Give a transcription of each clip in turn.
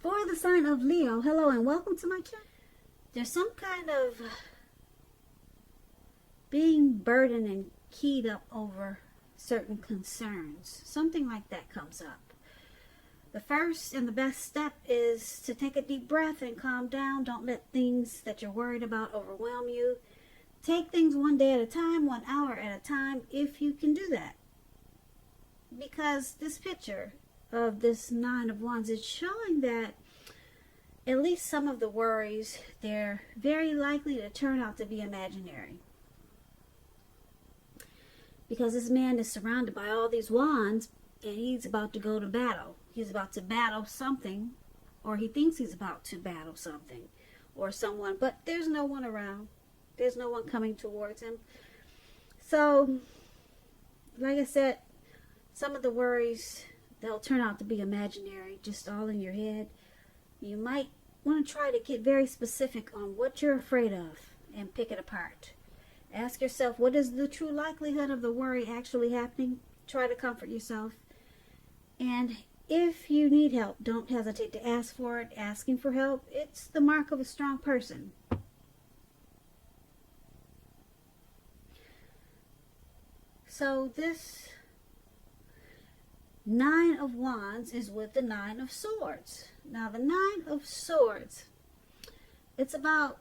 For the sign of Leo, hello and welcome to my channel. There's some kind of being burdened and keyed up over certain concerns. Something like that comes up. The first and the best step is to take a deep breath and calm down. Don't let things that you're worried about overwhelm you. Take things one day at a time, 1 hour at a time, if you can do that. Because this picture of this Nine of Wands is showing that at least some of the worries, they're very likely to turn out to be imaginary. Because this man is surrounded by all these wands and he's about to go to battle. He's about to battle something, or he thinks he's about to battle something or someone, but there's no one around. There's no one coming towards him. So, like I said, some of the worries, they'll turn out to be imaginary, just all in your head. You might want to try to get very specific on what you're afraid of and pick it apart. Ask yourself, what is the true likelihood of the worry actually happening? Try to comfort yourself. And if you need help, don't hesitate to ask for it. Asking for help, it's the mark of a strong person. So this Nine of Wands is with the Nine of Swords. Now the Nine of Swords, it's about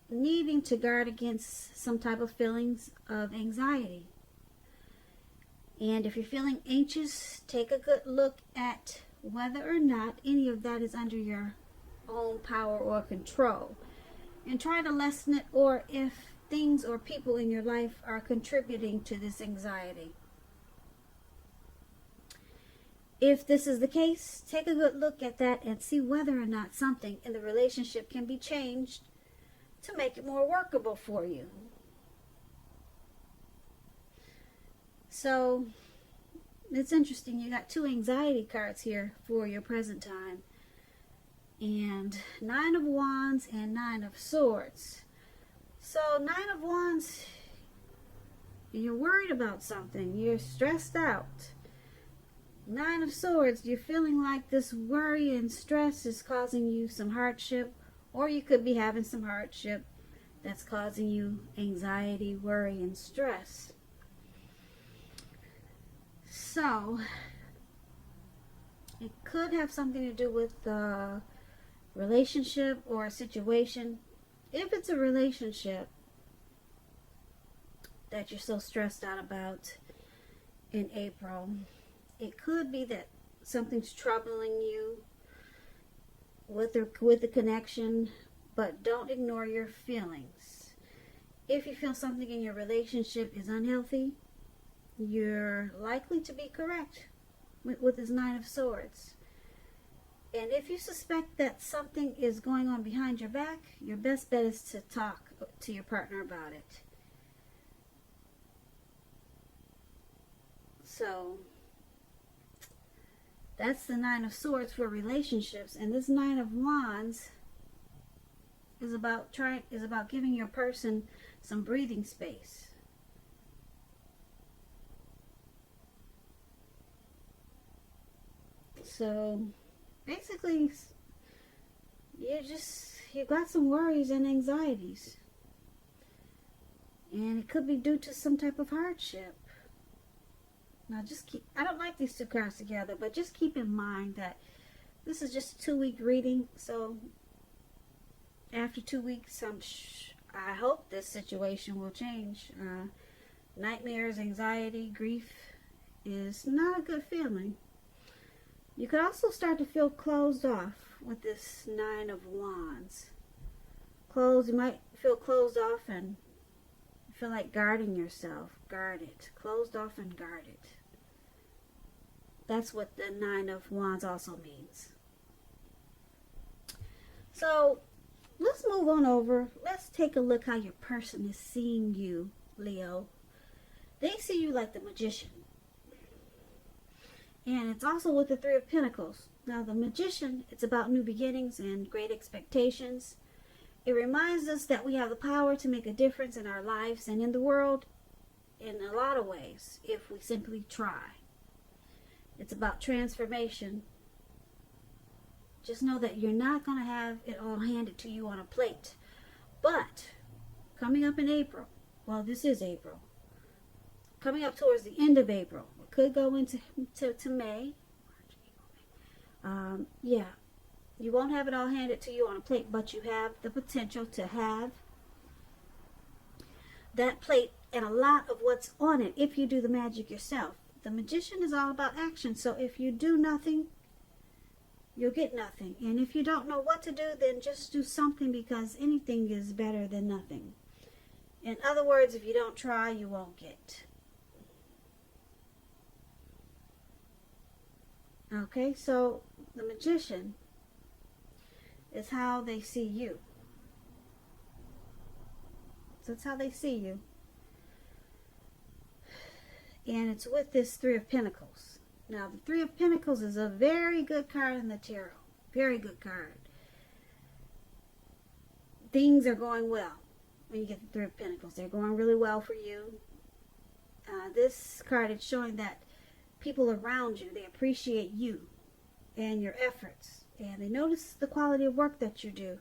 needing to guard against some type of feelings of anxiety. And if you're feeling anxious, take a good look at whether or not any of that is under your own power or control. And try to lessen it, or if things or people in your life are contributing to this anxiety. If this is the case, take a good look at that and see whether or not something in the relationship can be changed to make it more workable for you. So, it's interesting. You got two anxiety cards here for your present time. And Nine of Wands and Nine of Swords. So, Nine of Wands, you're worried about something. You're stressed out. Nine of Swords, you're feeling like this worry and stress is causing you some hardship, or you could be having some hardship that's causing you anxiety, worry, and stress. So, it could have something to do with a relationship or a situation. If it's a relationship that you're so stressed out about in April, it could be that something's troubling you with the connection, but don't ignore your feelings. If you feel something in your relationship is unhealthy, you're likely to be correct with this Nine of Swords. And if you suspect that something is going on behind your back, your best bet is to talk to your partner about it. So, that's the Nine of Swords for relationships. And this Nine of Wands is about giving your person some breathing space. So basically, you got some worries and anxieties. And it could be due to some type of hardship. Now I don't like these two cards together, but just keep in mind that this is just a 2-week reading. So after 2 weeks, I hope this situation will change. Nightmares, anxiety, grief is not a good feeling. You could also start to feel closed off with this Nine of Wands. You might feel closed off and feel like guarding yourself. Guard it. Closed off and guard it. That's what the Nine of Wands also means. So, let's move on over. Let's take a look how your person is seeing you, Leo. They see you like the Magician. And it's also with the Three of Pentacles. Now, the Magician, it's about new beginnings and great expectations. It reminds us that we have the power to make a difference in our lives and in the world in a lot of ways if we simply try. It's about transformation. Just know that you're not going to have it all handed to you on a plate. But coming up in April, well, this is April. Coming up towards the end of April, it could go into to May. Yeah, you won't have it all handed to you on a plate, but you have the potential to have that plate and a lot of what's on it if you do the magic yourself. The magician is all about action, so if you do nothing, you'll get nothing. And if you don't know what to do, then just do something, because anything is better than nothing. In other words, if you don't try, you won't get. Okay, so the magician is how they see you. So it's how they see you. And it's with this Three of Pentacles. Now, the Three of Pentacles is a very good card in the tarot. Very good card. Things are going well when you get the Three of Pentacles. They're going really well for you. This card is showing that people around you, they appreciate you and your efforts. And they notice the quality of work that you do.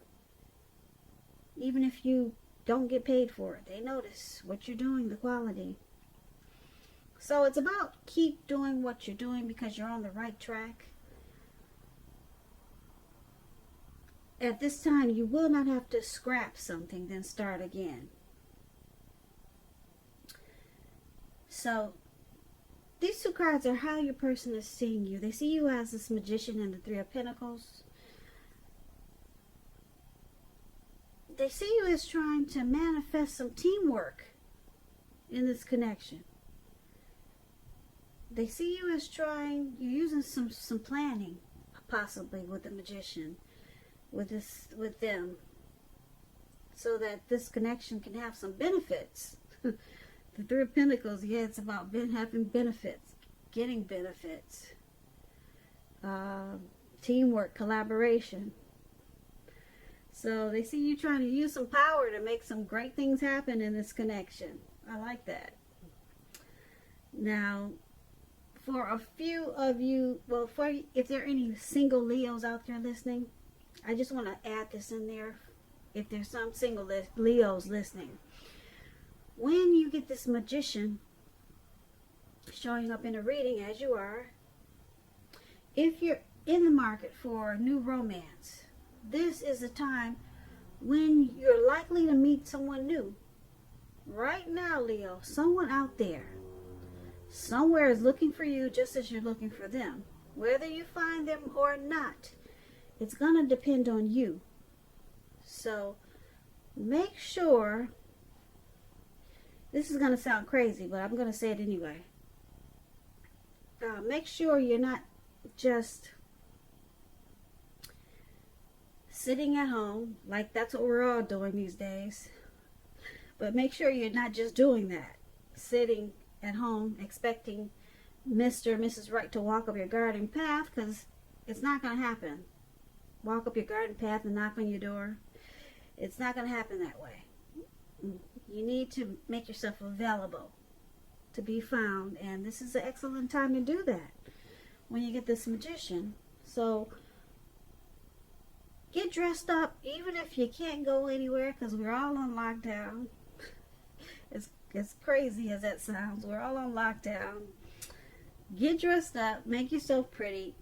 Even if you don't get paid for it, they notice what you're doing, the quality. So it's about keep doing what you're doing, because you're on the right track. At this time, you will not have to scrap something, then start again. So these two cards are how your person is seeing you. They see you as this magician in the Three of Pentacles. They see you as trying to manifest some teamwork in this connection. They see you as you're using some planning, possibly with the magician, with them, so that this connection can have some benefits. The Three of Pentacles, yeah, it's about having benefits, getting benefits, teamwork, collaboration. So they see you trying to use some power to make some great things happen in this connection. I like that. Now, for a few of you, well, if there are any single Leos out there listening, I just want to add this in there. If there's some single Leos listening, when you get this magician showing up in a reading, as you are, if you're in the market for new romance, this is a time when you're likely to meet someone new. Right now, Leo, someone out there, somewhere is looking for you just as you're looking for them. Whether you find them or not, it's going to depend on you. So make sure, this is going to sound crazy, but I'm going to say it anyway. Make sure you're not just sitting at home, like that's what we're all doing these days. But make sure you're not just doing that, sitting at home expecting Mr. or Mrs. Right to walk up your garden path, because it's not going to happen. Walk up your garden path and knock on your door. It's not going to happen that way. You need to make yourself available to be found, and this is an excellent time to do that when you get this magician. So get dressed up, even if you can't go anywhere, because we're all on lockdown. As crazy as that sounds, we're all on lockdown. Get dressed up, make yourself pretty.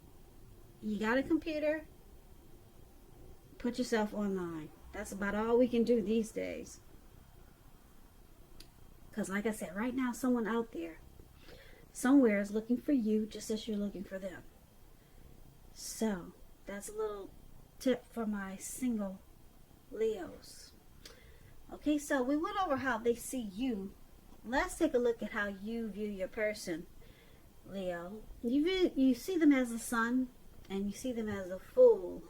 You got a computer, put yourself online. That's about all we can do these days. Because like I said, right now, someone out there, somewhere is looking for you just as you're looking for them. So that's a little tip for my single Leos. Okay, so we went over how they see you. Let's take a look at how you view your person, Leo. You see them as a sun, and you see them as a fool.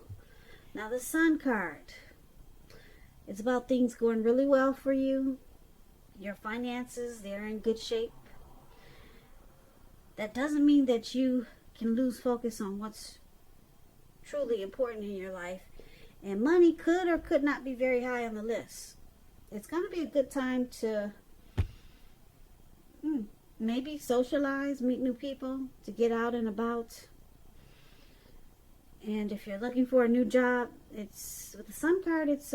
Now the Sun card, it's about things going really well for you. Your finances, they're in good shape. That doesn't mean that you can lose focus on what's truly important in your life. And money could or could not be very high on the list. It's going to be a good time to maybe socialize, meet new people, to get out and about. And if you're looking for a new job, it's with the Sun card. It's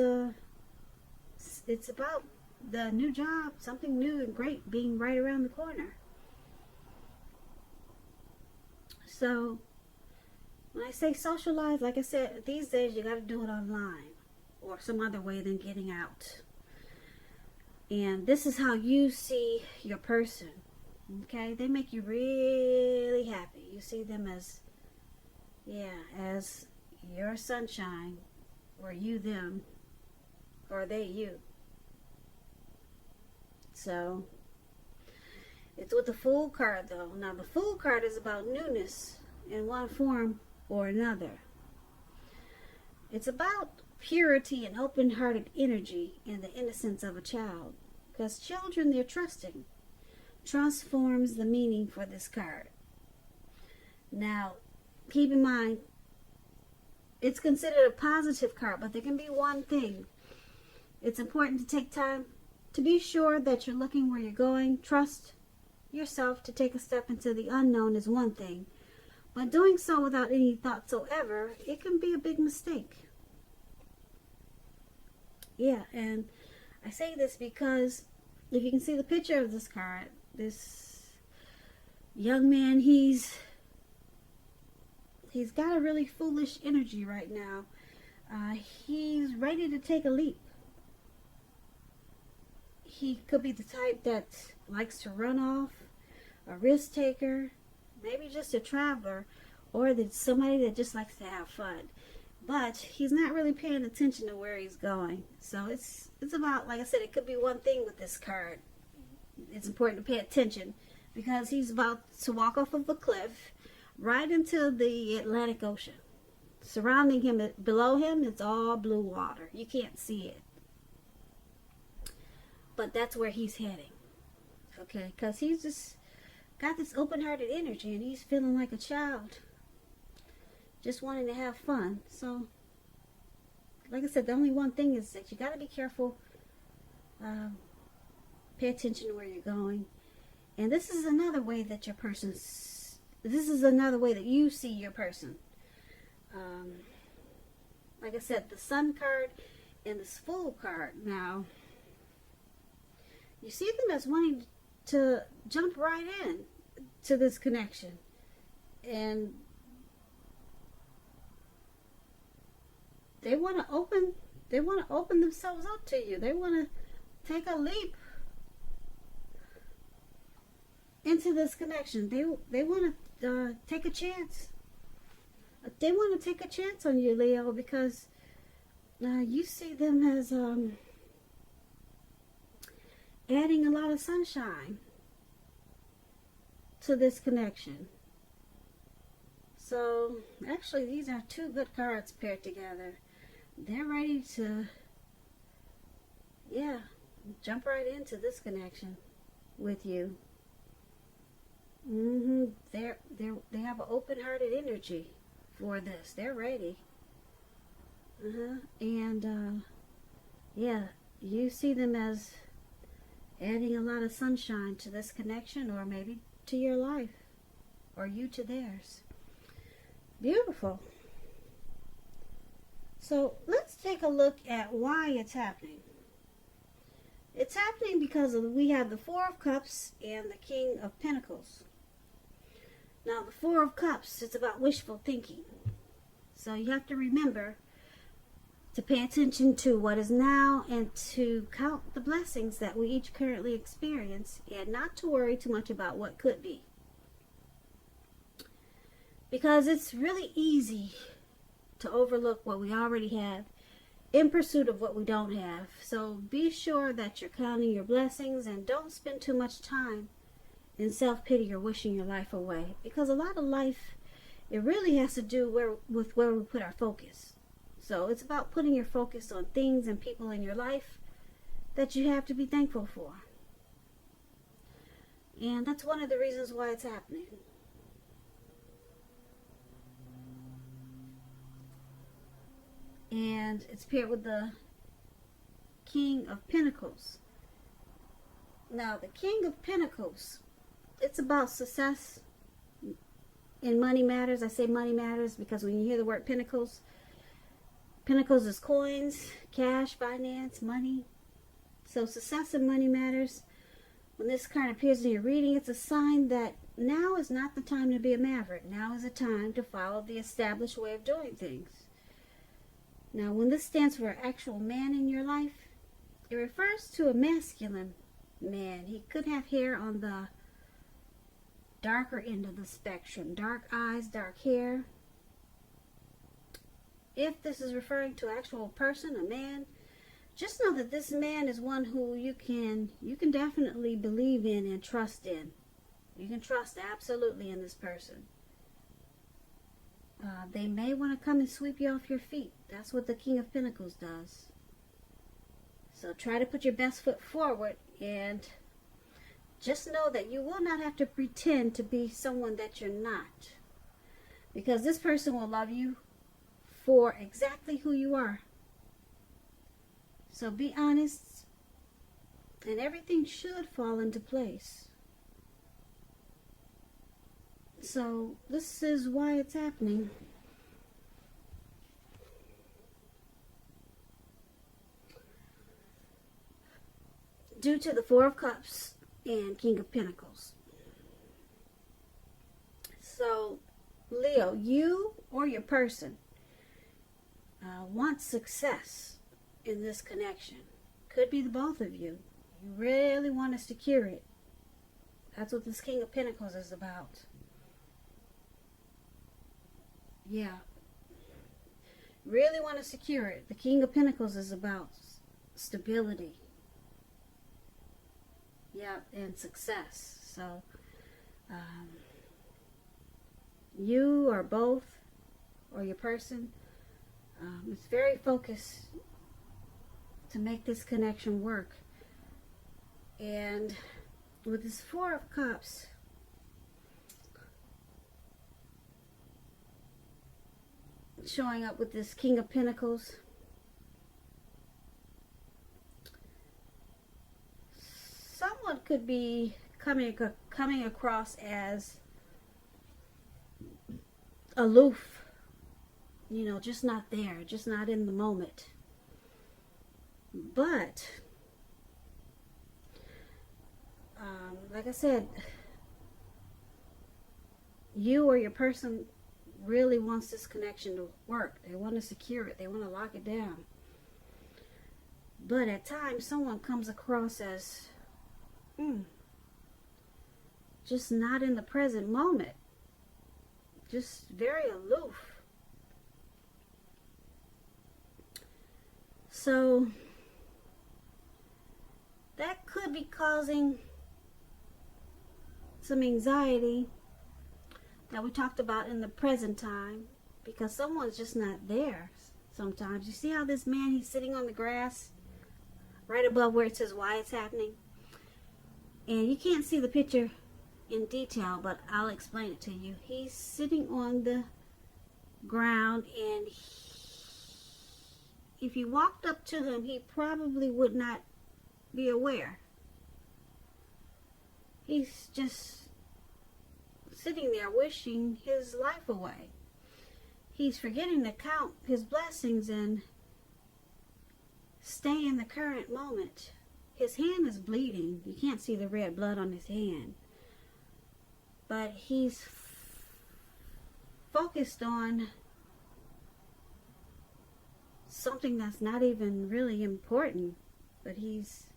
about the new job, something new and great being right around the corner. So when I say socialize, like I said, these days you got to do it online or some other way than getting out. And this is how you see your person. Okay, they make you really happy. You see them as, as your sunshine, or you them, or they you. So it's with the Fool card, though. Now the Fool card is about newness in one form or another. It's about purity and open-hearted energy and the innocence of a child, because children, they're trusting. Trust forms the meaning for this card. Now, keep in mind, it's considered a positive card, but there can be one thing. It's important to take time to be sure that you're looking where you're going. Trust yourself. To take a step into the unknown is one thing, but doing so without any thought whatsoever, it can be a big mistake. Yeah, and I say this because if you can see the picture of this card, this young man, he's got a really foolish energy right now. He's ready to take a leap. He could be the type that likes to run off, a risk taker, maybe just a traveler, or that somebody that just likes to have fun. But he's not really paying attention to where he's going. So it's about, like I said, it could be one thing with this card. It's important to pay attention because he's about to walk off of a cliff right into the Atlantic Ocean. Surrounding him, below him, it's all blue water. You can't see it. But that's where he's heading. Okay, because he's just got this open-hearted energy and he's feeling like a child. Just wanting to have fun. So, like I said, the only one thing is that you got to be careful. Pay attention to where you're going. And this is another way that another way that you see your person. Like I said, the Sun card and the Fool card. Now, you see them as wanting to jump right in to this connection. And they want to open themselves up to you. They want to take a leap into this connection. They want to take a chance. They want to take a chance on you, Leo, because you see them as adding a lot of sunshine to this connection. So actually, these are two good cards paired together. They're ready to, jump right into this connection with you. They have an open-hearted energy for this. They're ready. And you see them as adding a lot of sunshine to this connection, or maybe to your life, or you to theirs. Beautiful. So let's take a look at why it's happening. It's happening because we have the Four of Cups and the King of Pentacles. Now, the Four of Cups, it's about wishful thinking. So you have to remember to pay attention to what is now and to count the blessings that we each currently experience and not to worry too much about what could be. Because it's really easy to overlook what we already have in pursuit of what we don't have. So be sure that you're counting your blessings and don't spend too much time in self-pity or wishing your life away. Because a lot of life, it really has to do with where we put our focus. So it's about putting your focus on things and people in your life that you have to be thankful for. And that's one of the reasons why it's happening. And it's paired with the King of Pentacles. Now, the King of Pentacles, it's about success, in money matters. I say money matters because when you hear the word pentacles, pentacles is coins, cash, finance, money. So success in money matters. When this card appears in your reading, it's a sign that now is not the time to be a maverick. Now is the time to follow the established way of doing things. Now, when this stands for an actual man in your life, it refers to a masculine man. He could have hair on the darker end of the spectrum. Dark eyes, dark hair. If this is referring to an actual person, a man, just know that this man is one who you can definitely believe in and trust in. You can trust absolutely in this person. They may want to come and sweep you off your feet. That's what the King of Pentacles does. So try to put your best foot forward, and just know that you will not have to pretend to be someone that you're not. Because this person will love you for exactly who you are. So be honest, and everything should fall into place. So this is why it's happening. Due to the Four of Cups and King of Pentacles. So, Leo, you or your person want success in this connection. Could be the both of you. You really want to secure it. That's what this King of Pentacles is about. Yeah. Really want to secure it. The King of Pentacles is about stability. Yeah, and success. So, you or both, or your person, is very focused to make this connection work. And with this Four of Cups, showing up with this King of Pentacles, someone could be coming across as aloof, you know, just not there, just not in the moment. But like I said, you or your person really wants this connection to work. They want to secure it. They want to lock it down. But at times, someone comes across as just not in the present moment. Just very aloof. So that could be causing some anxiety that we talked about in the present time, because someone's just not there sometimes. You see how this man, he's sitting on the grass right above where it says why it's happening? And you can't see the picture in detail, but I'll explain it to you. He's sitting on the ground, and if you walked up to him, he probably would not be aware. He's just sitting there wishing his life away. He's forgetting to count his blessings and stay in the current moment. His hand is bleeding. You can't see the red blood on his hand. But he's focused on something that's not even really important. But he's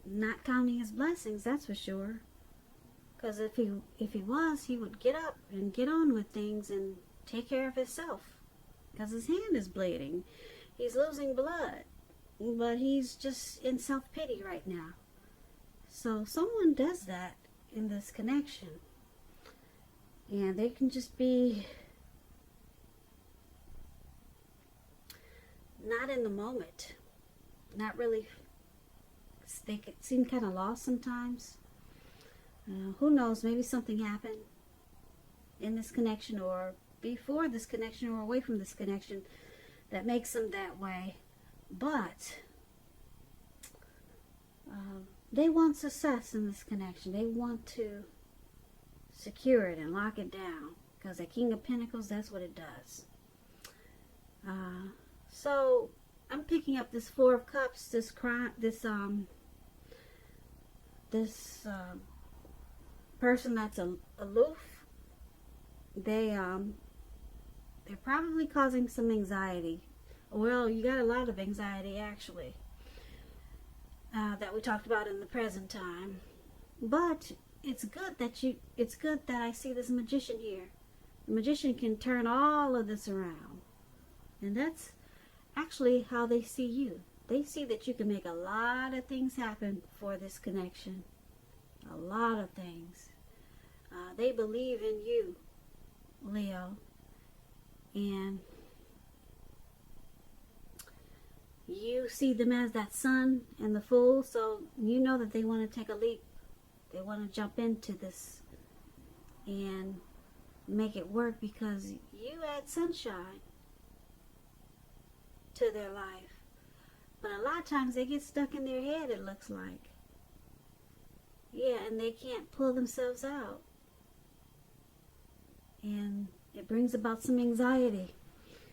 not counting his blessings, that's for sure. Because if he was, he would get up and get on with things and take care of himself. Because his hand is bleeding. He's losing blood. But he's just in self-pity right now. So someone does that in this connection. And they can just be not in the moment. Not really. They can seem kind of lost sometimes. Who knows, maybe something happened in this connection, or before this connection, or away from this connection, that makes them that way. But they want success in this connection. They want to secure it and lock it down. Because the King of Pentacles, that's what it does. So I'm picking up this Four of Cups, this person that's aloof. They're probably causing some anxiety. Well, you got a lot of anxiety actually, that we talked about in the present time. But it's good that I see this Magician here. The Magician can turn all of this around. And that's actually how they see you. They see that you can make a lot of things happen for this connection. A lot of things. They believe in you, Leo. And you see them as that sun and the Fool, so you know that they want to take a leap. They want to jump into this and make it work because you add sunshine to their life. But a lot of times they get stuck in their head, it looks like. Yeah, and they can't pull themselves out. And it brings about some anxiety.